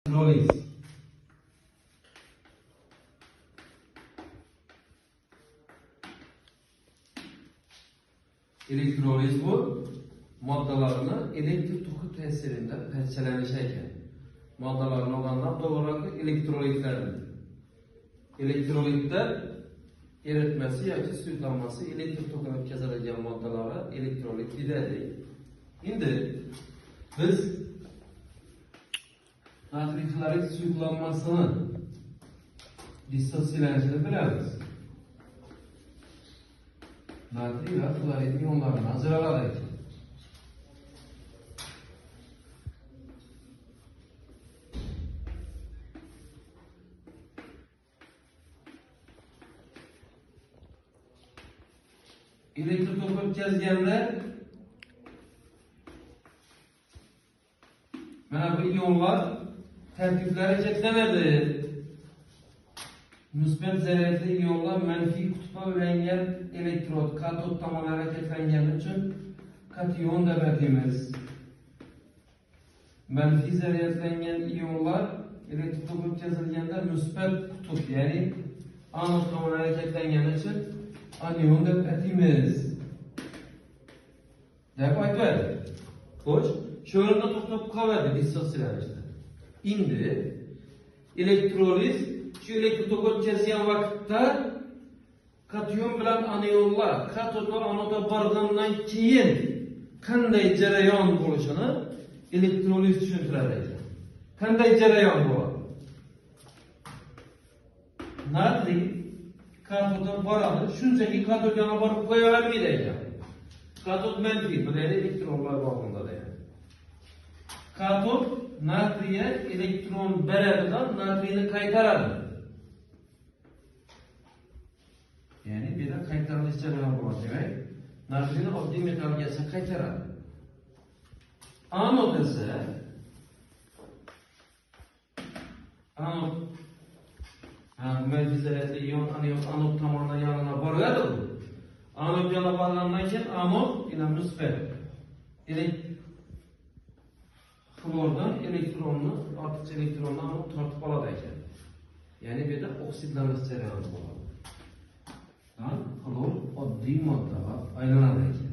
Elektroliz. Elektroliz bu moddalarni elektr toki ta'sirida parchalanishi ekan. Moddalarni olgandan doğruq elektrolitlardir. Elektrolitlar eritmasi yoki suyuqlanmasi elektr tokini o'tkazadigan moddalarga elektrolit deyiladi. Endi biz natriy xlorid suyuqlanmasini dissotsiyalanishini bilamiz. Natriy va xlorid ionlarini ajraladi ekan. Elektr toki o'tkazganda mana bu ionlar tarkiblari cheklanadi. Musbat zaryadli ionlar manfiy qutbga ulangan elektrod katod tomon harakatlangani uchun kation deb ataymiz. Manfiy zaryadlangan ionlar elektr toki o'tkazilganda musbat qutb, ya'ni anod tomon harakatlangani uchun anion deb ataymiz. Deb aytadi. Xo'sh, shu o'rinda to'xtab qoladi dissotsiyalanishda. Endi elektroliz shu elektr toki o'tkazgan vaqtda kation bilan anionlar katod va anodga borgandan keyin qanday jarayon bo'lishini elektroliz tushuntiradi ekan. Qanday jarayon bo'ladi? Natriy katodga boradi, shunchaki katod yana borib qo'yavermaydi ekan. Katod manfiy, bu yerda elektronlar bor bunda deydi. Katod natriya elektron beradidan natriyni qaytaradi. Ya'ni bu yerda qaytarilish jarayoni bor demak, natriyni oddiy metallga qaytaradi. Anod esa manfiy zaryadli ion anod tomonidan yanına boradi. Anod yana borgandan keyin anod yana musbat. Xlordan elektronni, ortiqcha elektronni anod tortib oladi ekan. Ya'ni bu yerda oksidlanish jarayoni bo'ladi. Xlor oddiy moddaga aylanadi ekan.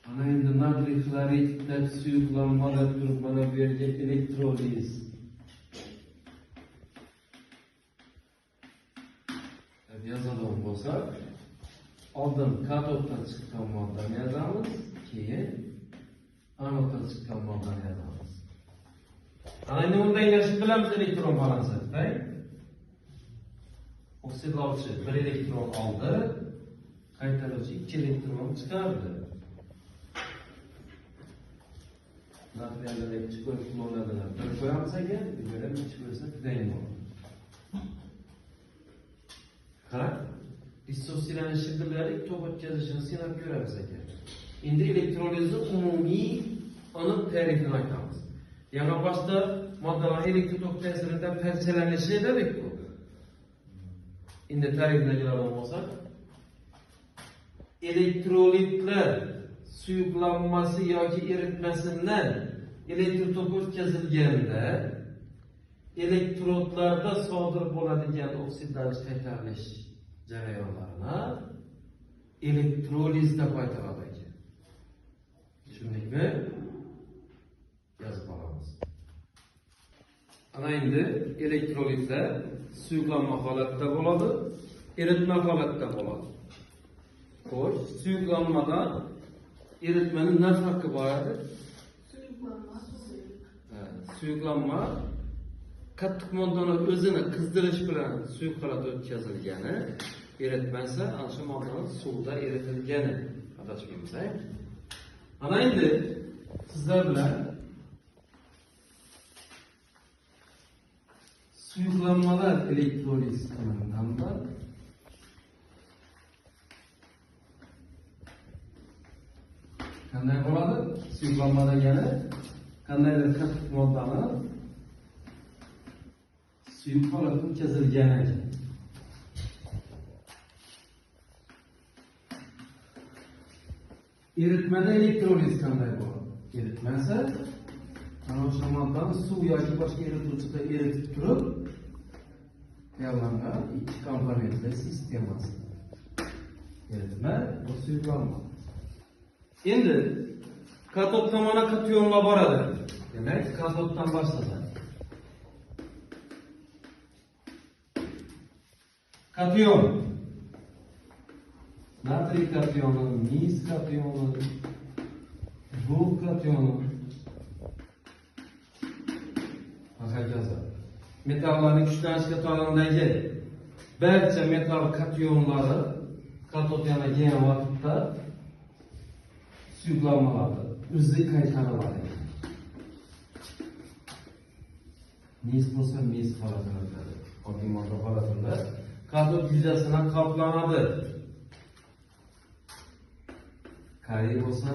Ana endi natriy xloridda suyuqlanmada turib mana bu yerga elektroliz deb yozadigan bo'lsak, oldin katoddan chiqqan moddani yozamiz, keyin anoddan chiqqan moddani yozamiz. Ana endi bunday yozib bilamiz elektron balansini. Oksidlovchi 1 elektron oldi, qaytaruvchi 2 elektron chiqardi. Natriylarga chiqib xlorlardan bir qo'yamiz ekan, bu yerga chiqib bo'lsa tugayin bo'ladi. Qarang, dissotsiyalanish shiddatlari tok o'tkazishini sinab ko'ramiz ekan. Endi elektrolizni umumiy aniq ta'rifini aytamiz. Yana boshda moddalar elektr tok ta'sirida parchalanishi dedik bu. Endi ta'rifga keladigan bo'lsak, elektrolitlar suyuqlanmasi yoki eritmasidan elektr toki o'tkazilganda elektrodlarda sodir bo'ladigan oksidlanish qaytarilish jarayonlarini elektroliz deb aytiladi ekan. Tushundikmi? Yozib olamiz. Ana endi elektrolitlar suyuqlanma holatida bo'ladi, eritma holatida bo'ladi. Xo'sh, suyuqlanmada eritmenin ne farkı vardır? Suyuqlanma qattiq moddani o'zini qizdirish bilan suyuq holatda o'tkazilgani, eritma esa ana shu moddaning suvda eritilgani adashmaymiz. Ana endi sizlar bilan suyuqlanmalar elektroliz qilinganda qanday bo'ladi? Suyuqlanma degani qandaydir qattiq moddani suyuq holatga o'tkazilgani. eritmada elektroliz qanday bo'ladi? Eritmasi ana o'sha moddani suv yoki boshqa erituvchida eritib turib tayyorlangan ikki komponentli sistemasi. Eritma va suyuqlanma. Endi katod tomoni kationga boradi. Demak, katoddan boshlasak. Kation. Natriy kationi, mis kationi, bu kationi. Hokazo. Metallarning kuchlanishiga to'g'ridagi barcha metal kationlari katod yana kelgan vaqtda suyuqlanmalarni o'zi qaytariladi. Mis bo'lsa mis holatida, oddiy modda holatida katod yuzasidan qoplanadi. Kaliy bo'lsa,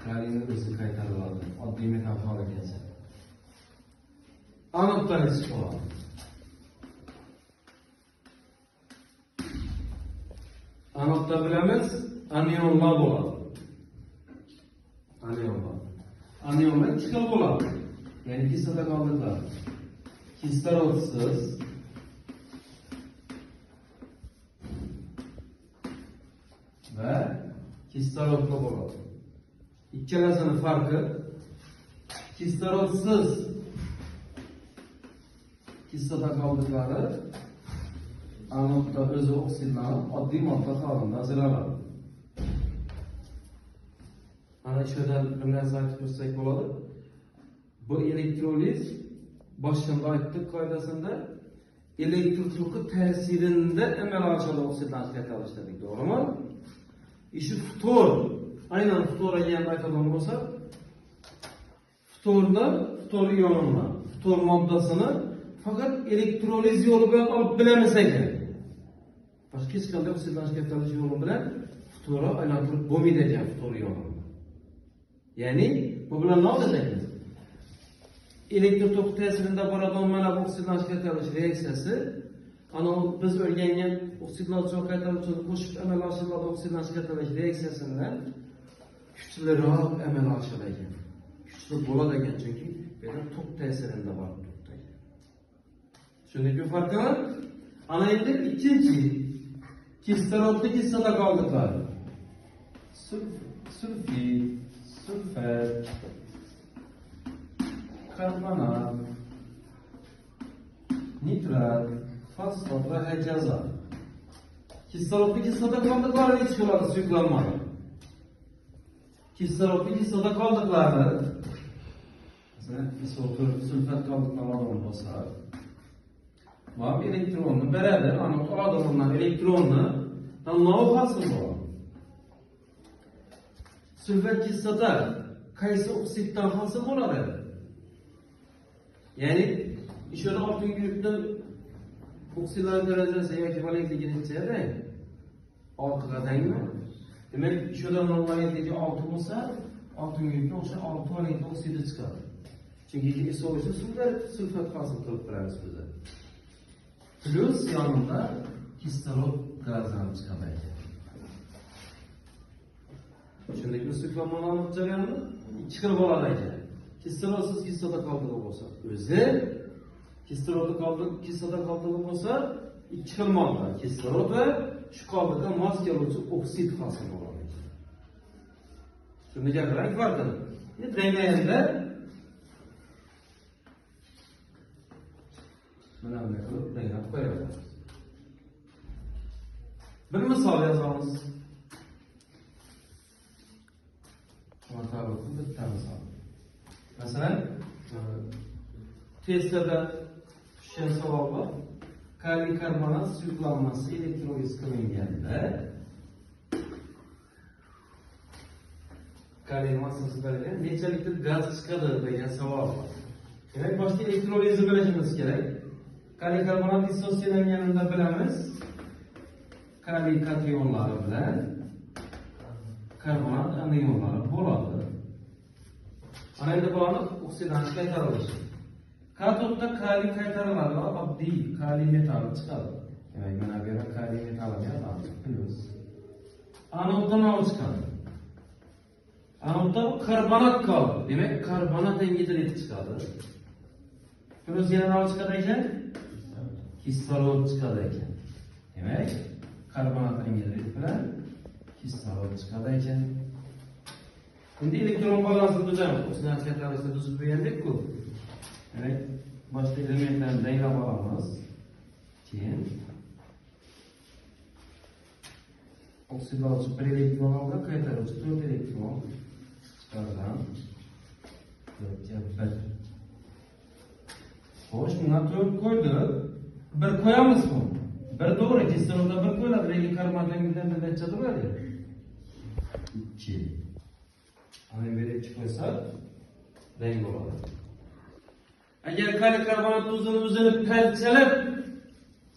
kaliyni o'zi qaytariladi. Oddiy metal holga kelsa. Anoddan ichish bo'ladi. Anodda bilamiz, anionlar bo'ladi. Anionlar. Anionlar ikki xil bo'ladi. Ya'ni kislota qoldiqlar. Kislorodsiz va kislorodli bo'ladi. Ikkalasining farqi kislorodsiz kislota qoldiqlari anodda o'zi oksidlanib, oddiy modda holida ajraladi. Mana shu yerdan bir narsa aytib o'tsak bo'ladi. Bu elektroliz boshida aytdik qoidasida elektr toki ta'sirida amaliyotda oksidlanish qaytarish dedik, to'g'rimi? Ishi ftor, aynan ftorga ham aytadigan bo'lsa, ftor ionini, ftor moddasini faqat elektroliz yo'li bilan olib bilamiz ekan. Boshqa hech qanday oksidlanish qaytarish yo'li bilan ftorni aylantirib bo'lmaydi ekan ftor ionini. Ya'ni bu bilan nima deymiz? Elektr toki ta'sirida bo'ladigan mana bu oksidlanish qaytarish reaksiyasi, ana biz o'rgangan oksidlanuvchi qaytaruvchini qo'shib amalga oshiriladigan oksidlanish qaytarish reaksiyasidan kuchliroq amalga oshirilgan. Kuchli bo'ladi ekan, chunki bu yerda tok ta'sirida bor. Shundaki farqi bor. Ana endi ikkinchi kislorodli kislota qoldiqlari. Sulfid, sulfat, karbonat, nitrat, fosfat va hokazo. Kislorodli kislota qoldiqlari ichiga bo'ladi suyuqlanmadi. Kislorodli kislota qoldiqlari, masalan, sulfat qoldiqlari bo'lsa, bu elektronni beradi, ana odamlar elektronni tanlov hosil bo'ladi. Sulfat kislota qaysi oksiddan hosil bo'ladi? Ya'ni ishora oltin guruhdan oksidlar darajasi yoki valentligi necha? 6 qadangmi? Demak, ishora valentligi 6 bo'lsa, oltin guruhdan o'sha 6 valentli oksidi chiqadi. Chunki isovosi sulfat hosil qilib turamiz biz. Plus yanında kislorod gazdan chiqadi ekan. Shundaki suyuqlanmalarning jarayoni ikki xil bo'ladi ekan. Kislorodsiz kislota qoldig'i bo'lsa, o'zi kislota qoldig'i bo'lsa, ikki xil modda, kislorod va shu qoldiqqa mos keluvchi oksid hosil bo'ladi ekan. Shunda gapirang farqini. Endi ranglayanda mana bunday qilib ranglab qo'yamiz. Bir misol yozamiz. O'rtaroqda bitta misol. Masalan, testda tushgan savol bor. Kaliy karbonat suyuqlanmasi elektroliz qilinganda kaliy massasidan necha litr gaz chiqadi degan savol bor. Demak, boshqa elektrolizni bilishimiz kerak. Kaliy karbonat dissosiyalanganida bilamiz. Kaliy kationlari bilan karbonat anionlari bo'ladi. Ana endi bularni oksidlanish qaytarilishi. Katodda kaliy qaytariladi va oddiy kaliy metali chiqadi. Demak, mana bu yerda kaliy metali yozamiz. Plus anoddan chiqadi. Anodda karbonat kaldı. Demek karbonat hidrolit çıkadı. Özgenen ne çıkadı eken? Kislorod çıkadı eken. Demek karbonat hidrolit bilen kislorod çıkadı eken. Şimdi elektron balansını düzenledik. Sinasiyat arasında düzüp beğendik bu. Evet. Başka elementlerini denge bağlamaz. Keyin oksidalçı bir elektron aldı, kaytarıcı 4 elektron çıkardan 4 Hoş, buna 4 koydu. Bir koyamız mı? Bir doğru, kesinlikle bir koyuladı. Rengi karmadan giden de neçe duruyor ya? 2. Hani böyle çıkıyorsa renk olur. Eğer kali karbonat tuzunu üzerine perçelep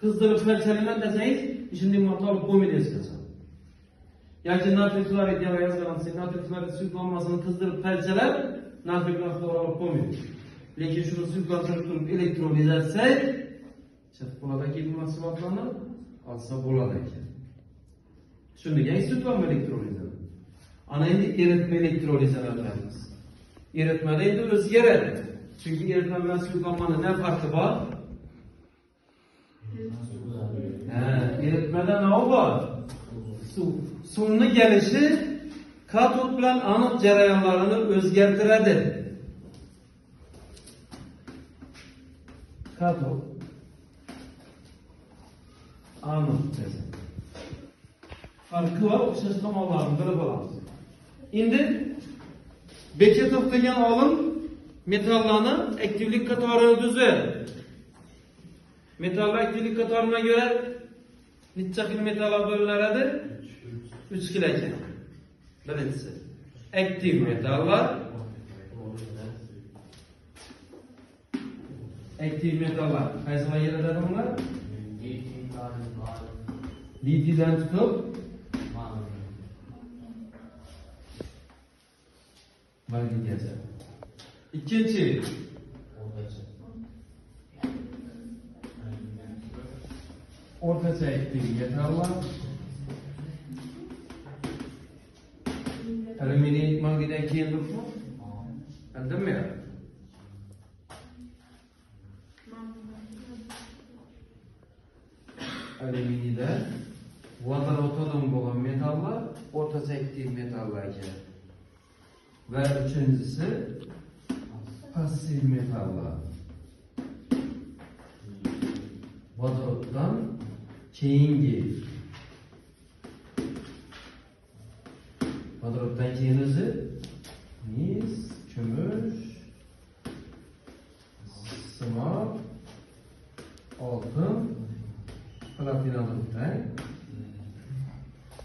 kızdırıp perçelemen deseniz şimdi motor koymayacağız. Yani natriy klorit ya da yazılan natriy klorit sülflanmasını kızdırıp perçelep natriy klorit olarak koymuyor. Lakin şunu sülflanları tutup elektroliz etsek çık buradaki bir masraflarını alsa buradaki. Şimdi genç sülflanma elektrolizi. Ana indi eritme elektrolizi yapacağız. Eritmede indi özgürlüğü. Çünkü eritme ve sülflanmanın ne farkı var? Eritmede ne var? Suvun gelişi katot bilen anıt jarayanlarını özgertiredi. Katot anıt desem. Farkı var, okşaşlamalarını bilip alamiz. Şimdi Beketov degan olim metallarni aktivlik qatorini tuzadi. Metallar aktivlik qatorina ko'ra necha xil metallar bo'linadi? 3 xil ekan. Birinchisi aktiv metallar. Aktiv metallar qaysilar keladi bunlar? Litidan tutib magnigacha. İkinci ortacha aktiv metallar. Alüminyum magnidan keyin turibmi? Aldimmi? Alüminiyda vodoroddan bo'lgan metallar o'rtacha aktiv metallar ekan. Ve üçüncüsü pasif metallar. Vodoroddan keyingi. Vodoroddan keyin o'zi mis, kumush, simon, oltin, platinalı rang.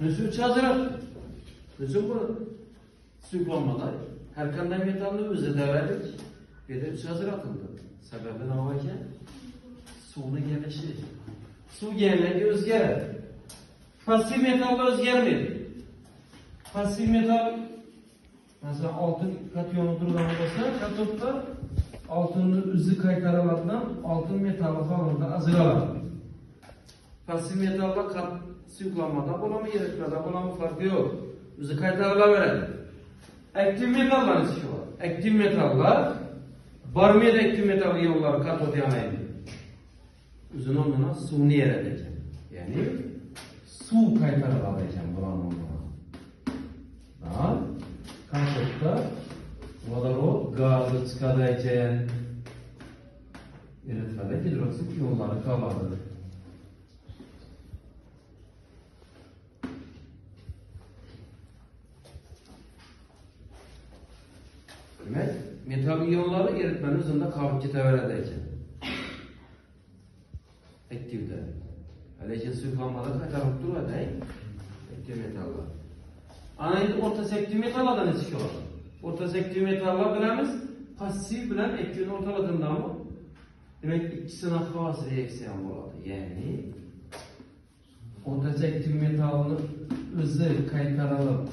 Nasıl üç hazırat? Nasıl bu? Sülflanmalar her qanday metalni o'zida verdik. Bu yerda 3 hazır atıldı. Sebebi nima ekan? Suvni gelishi. Suv gelmegi o'zgaradi. Pasif metallar o'zgarmaydi. Pasif metal mesela oltin katyonu turgan bo'lsa, katodda oltinni o'zi qaytariladigan oltin metali holida ajraladi. Pasif metallar sülflanmada bo'ladimi, eritmada bo'ladimi farqi yo'q. O'zi qaytarilaveradi. Aktiv metallar işi var. Aktiv metallar barmaydi aktiv metal iyonları katod yanaydı. Uzun ondan suvni yaratacak. Yani suv qaytariladi ekan bularni o'rniga. Katodda vodorod gazi chiqadi ekan. Eritmada gidroksid iyonlari qoladi. Demek, metal iyonları eritmenin üzerinde kalıp ketaveradi ekan. Aktivde. Lekin sülflanmada qaytarib turadi, aktiv metallar. Ana endi o'rtacha aktiv metallardan ish ko'radi. O'rtacha aktiv metallar bilamiz, passiv bilan aktivni o'rtalig'indami? Demak, ikkisini xos reaksiyon bo'ladi. Ya'ni o'rtacha aktiv metalni o'zi qaytarilib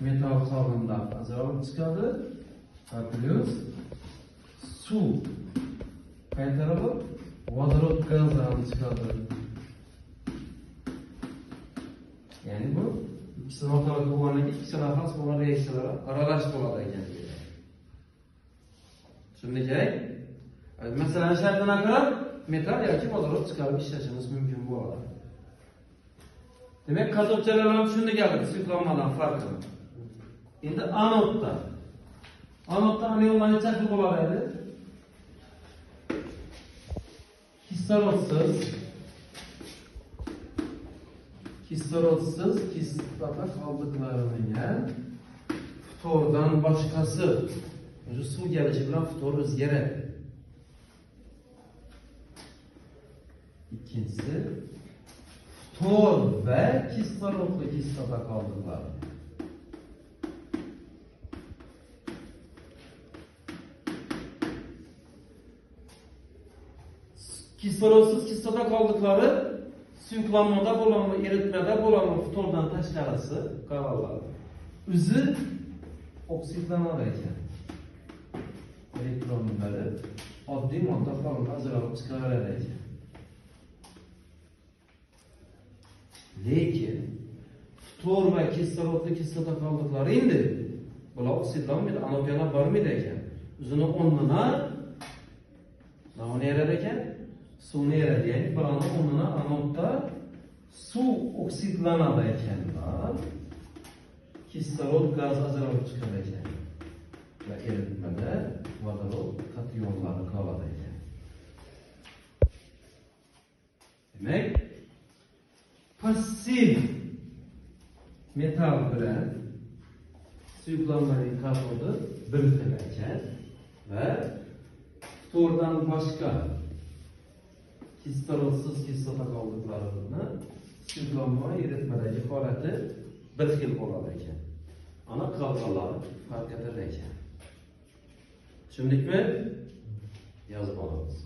metal holida ajralib chiqadi. Plus suv qaytarilib vodorod gazdan chiqadi. Yani bu İkisini ortalık bo'lgandan keyin ikkisini xos bo'lgan reaksiyalar aralash bo'ladi ekan deydi. Tushundingmi? Masalan, shartına qarab metal yoki vodorod chiqarib ishlatishimiz mumkin bo'ladi. Demak, kazobchalarni tushundik hali suyuqlanmadan farqini. Endi anodda. Anodda anionlar necha xil bo'ladi? Kislorodsiz kislota qoldiqlarining ftordan boshqasi o'sha suv kelishi bilan ftor o'zgaradi. Ikkinchisi ftor va kislorodli kislota qoldiqlari. Kislorodsiz kislota qoldiqlari suyuqlanmada bo'lanmi, eritmada bo'lanmi ftordan tashqarisi qoladi. O'zi oksidlanadi ekan. Elektronlari oddiy modda holida ajralib chiqariladi ekan. Lekin ftor va kislorodli kislota qoldiqlari endi bular oksidlanmaydi, anodga bormaydi ekan. O'zini o'rnina nima yarar ekan? Suvni eradi, ya'ni birovni o'rnina anodda suv oksidlanadi ekanlar. Kislorod gaz ajralib chiqar ekan. Va eritmada vodorod kationlari qoladi ekan. Demak, passiv metal bilan suyuqlanmaning katodi bir xil ekan va ftordan boshqa kislorodsiz kislota qoldiqlarini suyuqlanma eritmadagi holati bir xil bo'ladi ekan. Ana qolganlari farq etar ekan. Tushundikmi? Yozib olamiz.